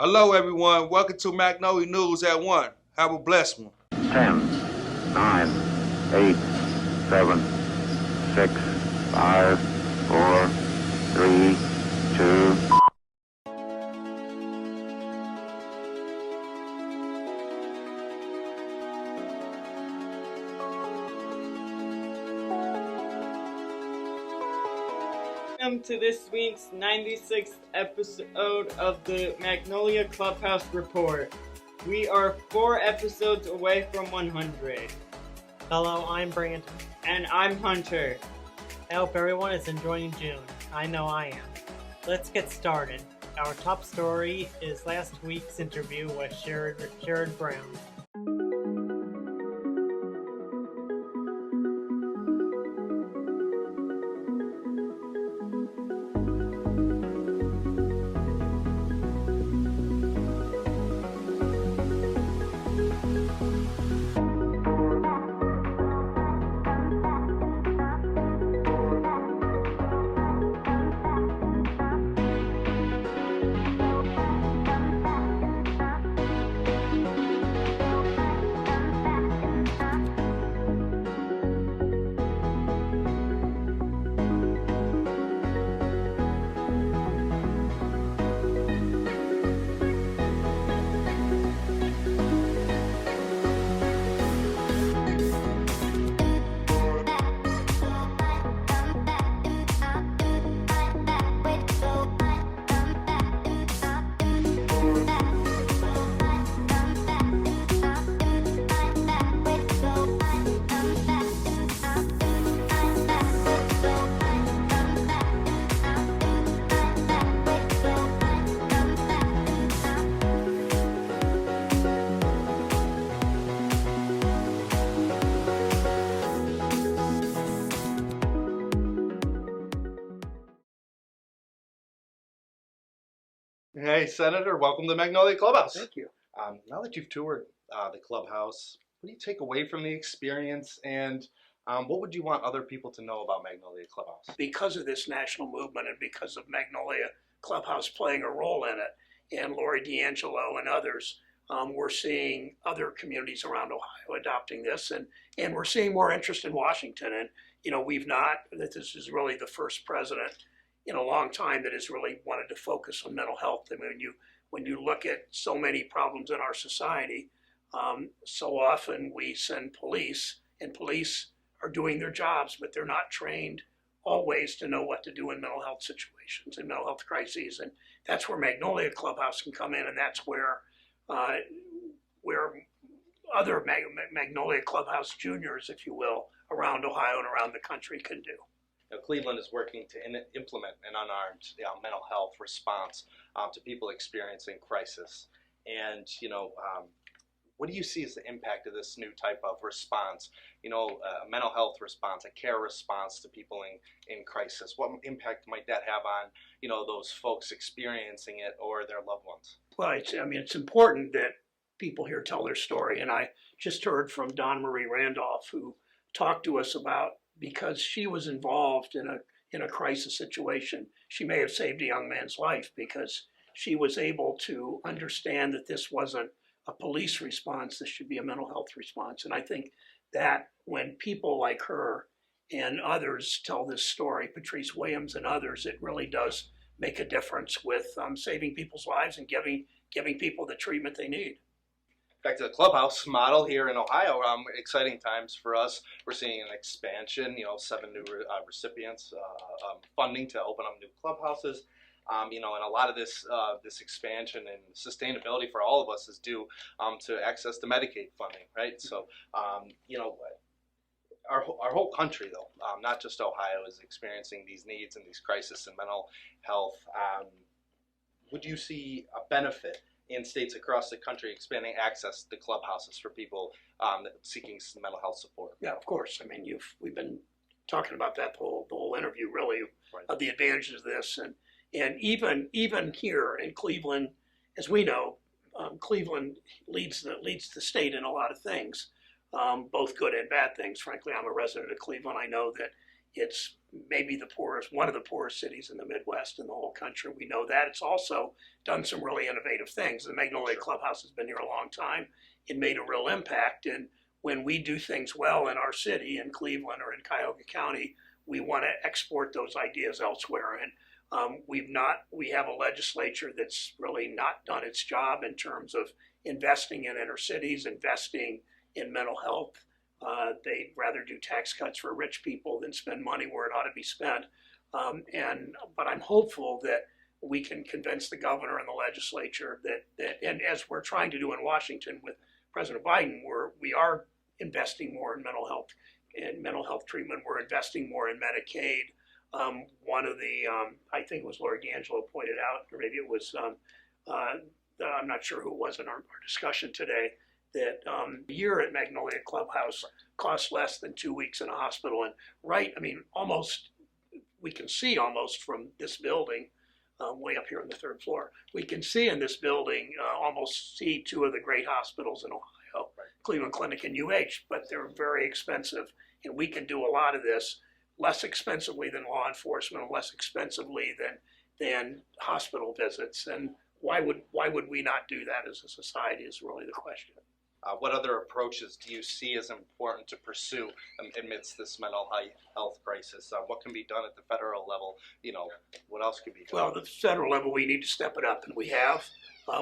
Hello, everyone. Welcome to Magnolia News at 1. Have a blessed one. 10, 9, 8, 7, 6, 5, 4, 3, 2. Welcome to this week's 96th episode of the Magnolia Clubhouse Report. We are 4 episodes away from 100. Hello, I'm Brandon. And I'm Hunter. I hope everyone is enjoying June. I know I am. Let's get started. Our top story is last week's interview with Sherrod Brown. Hey, Senator, welcome to Magnolia Clubhouse. Thank you. Now that you've toured the clubhouse, what do you take away from the experience, and what would you want other people to know about Magnolia Clubhouse? Because of this national movement and because of Magnolia Clubhouse playing a role in it, and Lori D'Angelo and others, we're seeing other communities around Ohio adopting this, and we're seeing more interest in Washington. And this is really the first president in a long time that has really wanted to focus on mental health. I mean, when you look at so many problems in our society, so often we send police, and police are doing their jobs, but they're not trained always to know what to do in mental health situations and mental health crises. And that's where Magnolia Clubhouse can come in, and that's where other Magnolia Clubhouse juniors, if you will, around Ohio and around the country can do. Cleveland is working to implement an unarmed mental health response to people experiencing crisis. And, what do you see as the impact of this new type of response? A mental health response, a care response to people in crisis. What impact might that have on, those folks experiencing it or their loved ones? Well, it's important that people here tell their story. And I just heard from Dawn Marie Randolph, who talked to us about, because she was involved in a crisis situation, she may have saved a young man's life because she was able to understand that this wasn't a police response, this should be a mental health response. And I think that when people like her and others tell this story, Patrice Williams and others, it really does make a difference with saving people's lives and giving people the treatment they need. Back to the clubhouse model here in Ohio, exciting times for us. We're seeing an expansion, 7 new recipients, funding to open up new clubhouses. And a lot of this expansion and sustainability for all of us is due to access to Medicaid funding, right? So, our whole country, though, not just Ohio, is experiencing these needs and these crises in mental health. Would you see a benefit in states across the country expanding access to clubhouses for people seeking some mental health support? Yeah, of course. I mean, we've been talking about that the whole interview, really, right, of the advantages of this, and even here in Cleveland, as we know, Cleveland leads the state in a lot of things, both good and bad things. Frankly, I'm a resident of Cleveland. I know that it's maybe the poorest, one of the poorest cities in the Midwest in the whole country. We know that. It's also done some really innovative things. The Magnolia Clubhouse has been here a long time. It made a real impact. And when we do things well in our city, in Cleveland or in Cuyahoga County, we want to export those ideas elsewhere. And we have a legislature that's really not done its job in terms of investing in inner cities, investing in mental health. They'd rather do tax cuts for rich people than spend money where it ought to be spent. But I'm hopeful that we can convince the governor and the legislature that and as we're trying to do in Washington with President Biden, we are investing more in mental health treatment. We're investing more in Medicaid. One of the, I think it was Lori D'Angelo pointed out, or maybe it was, I'm not sure who it was in our discussion today, that a year at Magnolia Clubhouse costs less than 2 weeks in a hospital. And almost, we can see almost from this building, way up here on the third floor, we can see in this building, almost see two of the great hospitals in Ohio, Cleveland Clinic and UH, but they're very expensive. And we can do a lot of this less expensively than law enforcement, less expensively than hospital visits. And why would we not do that as a society is really the question. What other approaches do you see as important to pursue amidst this mental health crisis? What can be done at the federal level? What else can be done? Well, at the federal level, we need to step it up, and we have.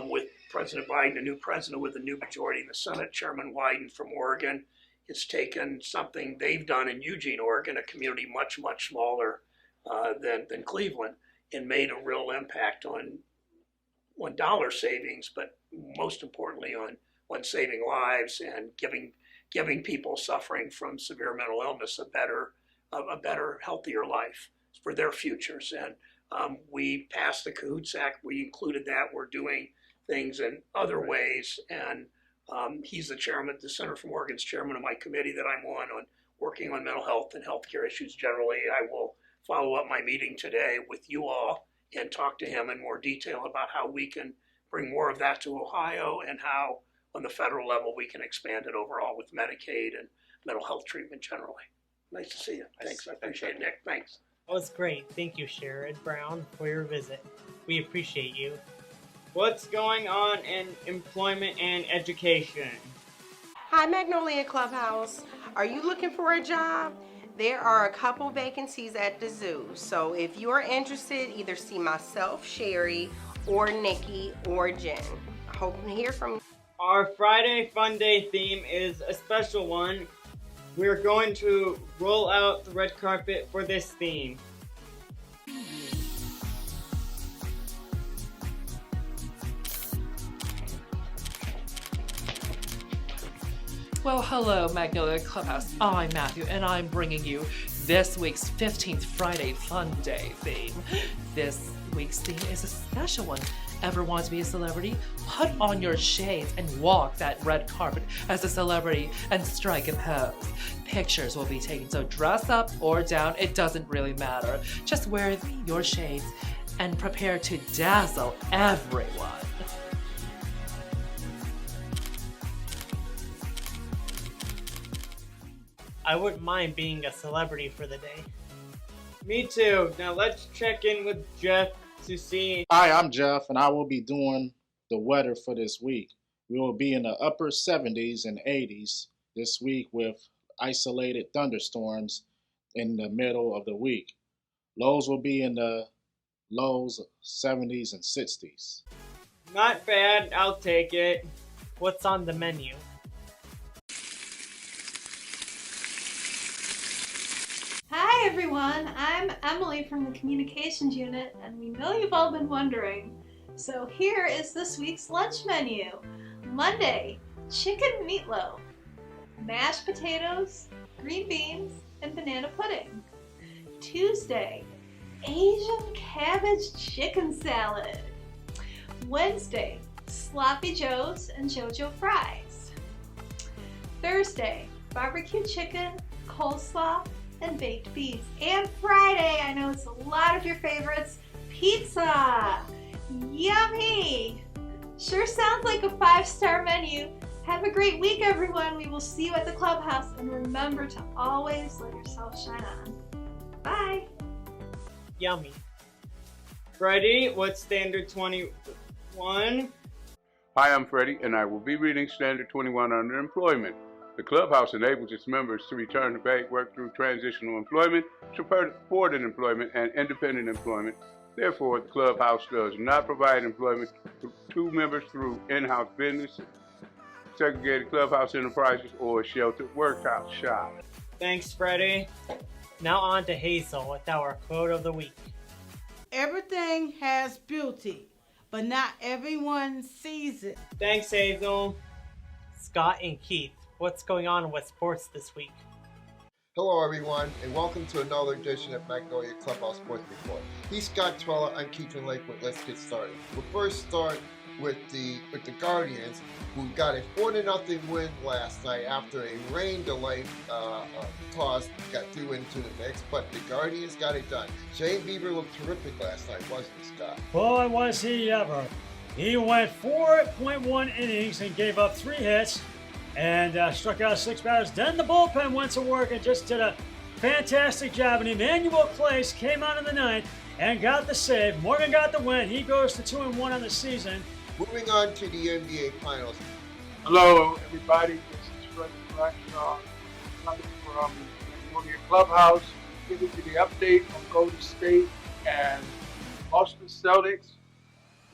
With President Biden, a new president with a new majority in the Senate, Chairman Wyden from Oregon, has taken something they've done in Eugene, Oregon, a community much, much smaller than Cleveland, and made a real impact on dollar savings, but most importantly on saving lives and giving people suffering from severe mental illness a better, healthier life for their futures. And we passed the Cahoots Act. We included that. We're doing things in other ways. And he's the chairman, the Senator from Oregon's chairman of my committee that I'm on working on mental health and healthcare issues generally. I will follow up my meeting today with you all and talk to him in more detail about how we can bring more of that to Ohio and how on the federal level we can expand it overall with Medicaid and mental health treatment generally. Nice to see you. Thanks. I appreciate it, Nick. Thanks. That was great. Thank you, Sherrod Brown, for your visit. We appreciate you. What's going on in employment and education? Hi, Magnolia Clubhouse. Are you looking for a job? There are a couple vacancies at the zoo. So if you are interested, either see myself, Sherry, or Nikki, or Jen. I hope to hear from you. Our Friday Fun Day theme is a special one. We're going to roll out the red carpet for this theme. Well, hello, Magnolia Clubhouse. I'm Matthew, and I'm bringing you this week's 15th Friday Fun Day theme. This week's theme is a special one. Ever want to be a celebrity? Put on your shades and walk that red carpet as a celebrity and strike a pose. Pictures will be taken, so dress up or down, it doesn't really matter. Just wear your shades and prepare to dazzle everyone. I wouldn't mind being a celebrity for the day. Me too. Now let's check in with Jeff to see. Hi, I'm Jeff, and I will be doing the weather for this week. We will be in the upper 70s and 80s this week with isolated thunderstorms in the middle of the week. Lows will be in the lows 70s and 60s. Not bad, I'll take it. What's on the menu? Hi everyone, I'm Emily from the Communications Unit, and we know you've all been wondering. So here is this week's lunch menu. Monday, chicken meatloaf, mashed potatoes, green beans, and banana pudding. Tuesday, Asian cabbage chicken salad. Wednesday, sloppy joes and JoJo fries. Thursday, barbecue chicken, coleslaw, and baked beans. And Friday, I know it's a lot of your favorites, pizza. Yummy! Sure sounds like a 5-star menu. Have a great week, everyone. We will see you at the clubhouse, and remember to always let yourself shine on. Bye. Yummy. Freddie, what's Standard 21? Hi, I'm Freddie, and I will be reading Standard 21 under employment. The Clubhouse enables its members to return to bank work through transitional employment, supported employment, and independent employment. Therefore, the Clubhouse does not provide employment to members through in-house business, segregated clubhouse enterprises, or sheltered workhouse shop. Thanks, Freddie. Now on to Hazel with our quote of the week. Everything has beauty, but not everyone sees it. Thanks, Hazel. Scott and Keith, what's going on with sports this week? Hello everyone, and welcome to another edition of Magnolia Clubhouse Sports Report. He's Scott Trella, I'm Keith and Lakewood. Let's get started. We'll first start with the Guardians, who got a 4-0 win last night after a rain delay got through into the mix, but the Guardians got it done. Shane Bieber looked terrific last night, wasn't he, Scott? Boy, was he ever. He went 4.1 innings and gave up 3 hits and struck out 6 batters. Then the bullpen went to work and just did a fantastic job. And Emmanuel Clace came out in the 9th and got the save. Morgan got the win. He goes to 2-1 on the season. Moving on to the NBA Finals. Hello, everybody. This is Freddie Bradshaw coming from Magnolia Clubhouse, giving you the update on Golden State and Boston Celtics.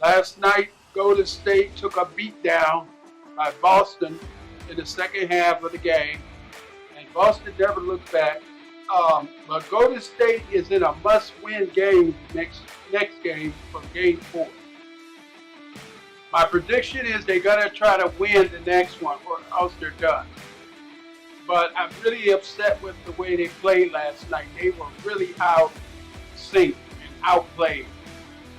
Last night, Golden State took a beat down by Boston in the second half of the game, and Boston never looked back. But Golden State is in a must-win game next game from Game 4. My prediction is they're going to try to win the next one, or else they're done. But I'm really upset with the way they played last night. They were really out-synced and outplayed.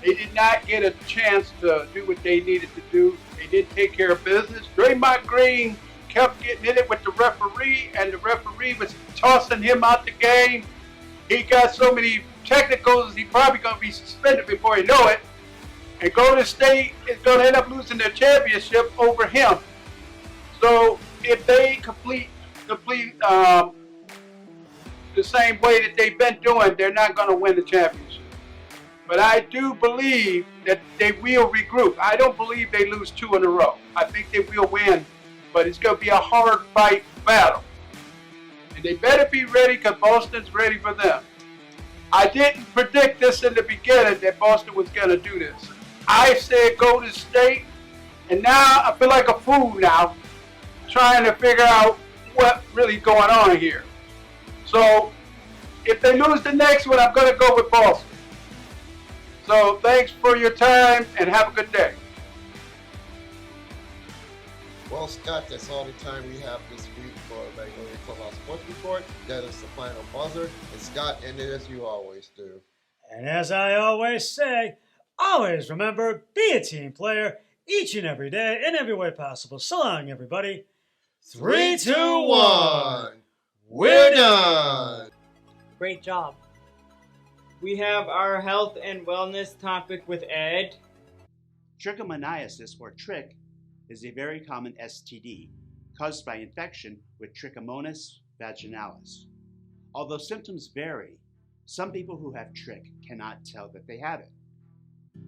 They did not get a chance to do what they needed to do. They didn't take care of business. Draymond Green kept getting in it with the referee, and the referee was tossing him out the game. He got so many technicals, he's probably going to be suspended before you know it. And Golden State is going to end up losing their championship over him. So if they complete the same way that they've been doing, they're not going to win the championship. But I do believe that they will regroup. I don't believe they lose 2 in a row. I think they will win, but it's going to be a hard fight battle. And they better be ready because Boston's ready for them. I didn't predict this in the beginning that Boston was going to do this. I said Golden State, and now I feel like a fool now trying to figure out what's really going on here. So if they lose the next one, I'm going to go with Boston. So thanks for your time and have a good day. Well, Scott, that's all the time we have this week for Magnolia Clubhouse Sports Report. That is the final buzzer. And Scott ended as you always do. And as I always say, always remember, be a team player each and every day in every way possible. So long, everybody. 3, 2, 1. We're done. Great job. We have our health and wellness topic with Ed. Trichomoniasis, or trich, is a very common STD caused by infection with Trichomonas vaginalis. Although symptoms vary, some people who have trich cannot tell that they have it.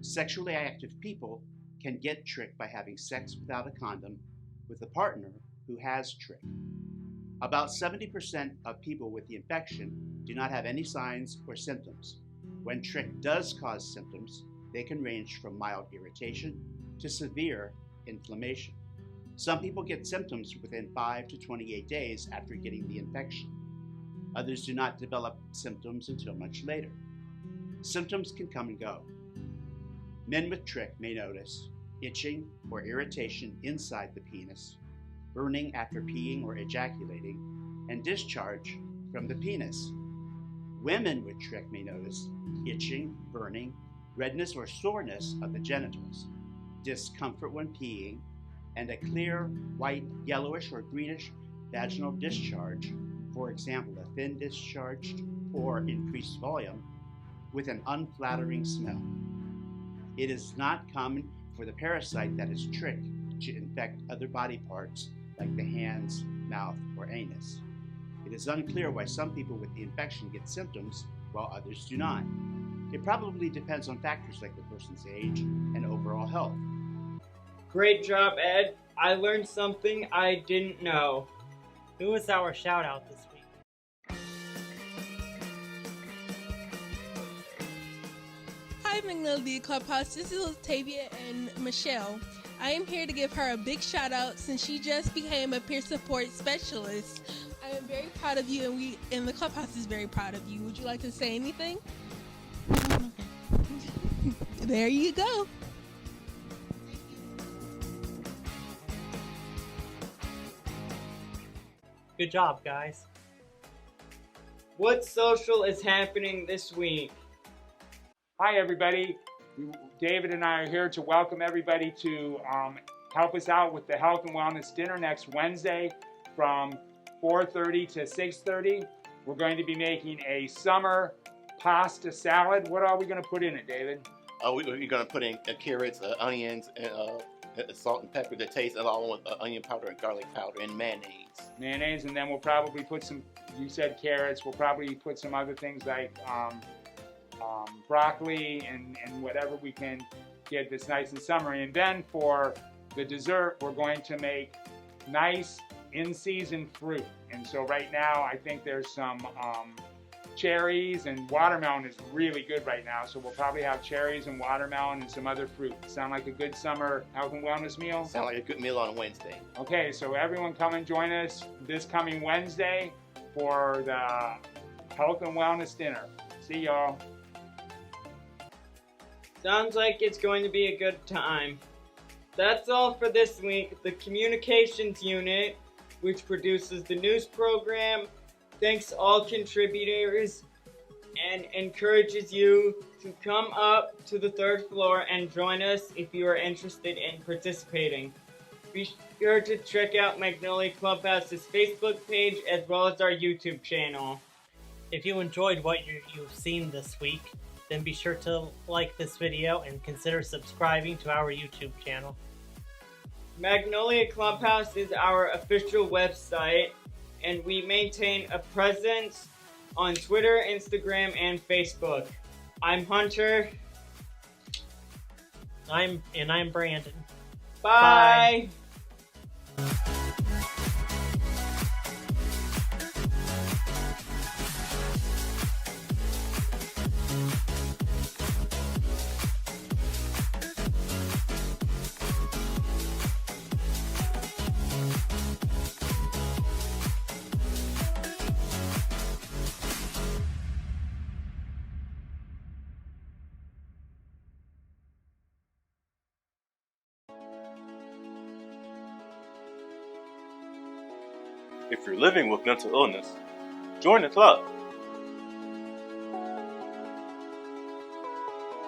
Sexually active people can get trich by having sex without a condom with a partner who has trich. About 70% of people with the infection do not have any signs or symptoms. When trich does cause symptoms, they can range from mild irritation to severe inflammation. Some people get symptoms within 5 to 28 days after getting the infection. Others do not develop symptoms until much later. Symptoms can come and go. Men with trich may notice itching or irritation inside the penis, burning after peeing or ejaculating, and discharge from the penis. Women with trich may notice itching, burning, redness or soreness of the genitals, discomfort when peeing, and a clear, white, yellowish, or greenish vaginal discharge, for example, a thin discharge or increased volume, with an unflattering smell. It is not common for the parasite that is trich to infect other body parts like the hands, mouth, or anus. It is unclear why some people with the infection get symptoms while others do not. It probably depends on factors like the person's age and overall health. Great job, Ed. I learned something I didn't know. Who was our shout out this week? Hi, Magnolia Clubhouse. This is Latavia and Michelle. I am here to give her a big shout out since she just became a peer support specialist. I am very proud of you, and the Clubhouse is very proud of you. Would you like to say anything? There you go. Good job, guys. What social is happening this week? Hi, everybody. David and I are here to welcome everybody to help us out with the Health and Wellness Dinner next Wednesday from 4:30 to 6:30. We're going to be making a summer pasta salad. What are we going to put in it, David? We're going to put in carrots, onions, and salt and pepper to taste, along with onion powder and garlic powder and mayonnaise. Mayonnaise, and then we'll probably put some, you said carrots, we'll probably put some other things like broccoli and whatever we can get that's nice and summery. And then for the dessert, we're going to make nice in-season fruit. And so right now, I think there's some cherries, and watermelon is really good right now. So we'll probably have cherries and watermelon and some other fruit. Sound like a good summer health and wellness meal? Sound like a good meal on a Wednesday. Okay, so everyone come and join us this coming Wednesday for the Health and Wellness Dinner. See y'all. Sounds like it's going to be a good time. That's all for this week. The Communications Unit, which produces the news program, thanks all contributors and encourages you to come up to the third floor and join us if you are interested in participating. Be sure to check out Magnolia Clubhouse's Facebook page as well as our YouTube channel. If you enjoyed what you've seen this week, then be sure to like this video and consider subscribing to our YouTube channel. Magnolia Clubhouse is our official website, and we maintain a presence on Twitter, Instagram, and Facebook. I'm Hunter. I'm Brandon. Bye. If you're living with mental illness, join the club.